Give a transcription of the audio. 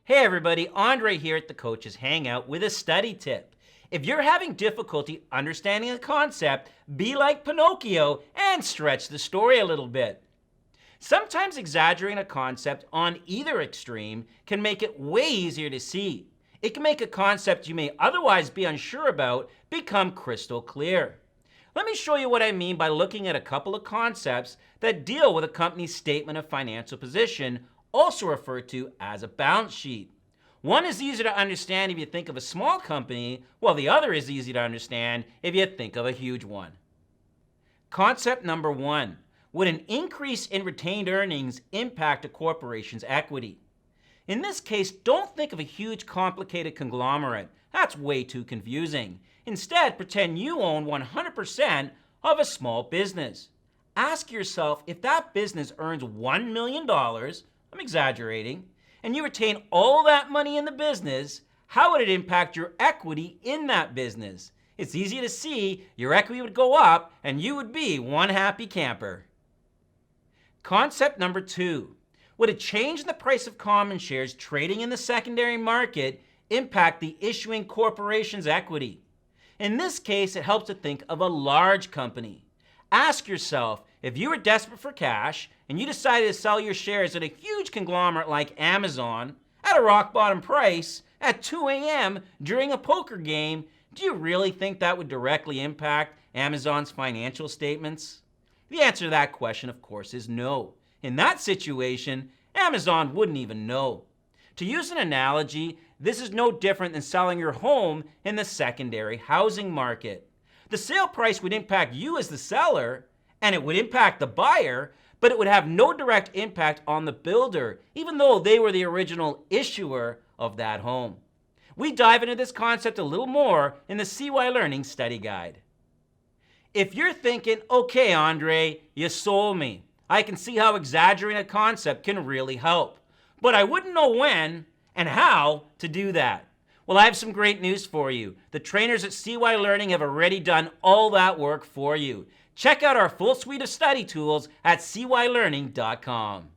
Hey everybody, Andre here at the Coaches Hangout with a study tip. If you're having difficulty understanding a concept, be like Pinocchio and stretch the story a little bit. Sometimes exaggerating a concept on either extreme can make it way easier to see. It can make a concept you may otherwise be unsure about become crystal clear. Let me show you what I mean by looking at a couple of concepts that deal with a company's statement of financial position, also referred to as a balance sheet. One is easier to understand if you think of a small company, while the other is easy to understand if you think of a huge one. Concept number one, would an increase in retained earnings impact a corporation's equity? In this case, don't think of a huge complicated conglomerate. That's way too confusing. Instead, pretend you own 100% of a small business. Ask yourself if that business earns $1 million, I'm exaggerating, and you retain all that money in the business, how would it impact your equity in that business? It's easy to see your equity would go up and you would be one happy camper. Concept number two, would a change in the price of common shares trading in the secondary market impact the issuing corporation's equity? In this case, it helps to think of a large company. Ask yourself, if you were desperate for cash and you decided to sell your shares at a huge conglomerate like Amazon at a rock bottom price at 2 a.m. during a poker game, do you really think that would directly impact Amazon's financial statements? The answer to that question, of course, is no. In that situation, Amazon wouldn't even know. To use an analogy, this is no different than selling your home in the secondary housing market. The sale price would impact you as the seller, and it would impact the buyer, but it would have no direct impact on the builder, even though they were the original issuer of that home. We dive into this concept a little more in the SeeWhy Learning study guide. If you're thinking, okay, Andre, you sold me. I can see how exaggerating a concept can really help, but I wouldn't know when and how to do that. Well, I have some great news for you. The trainers at SeeWhy Learning have already done all that work for you. Check out our full suite of study tools at SeeWhyLearning.com.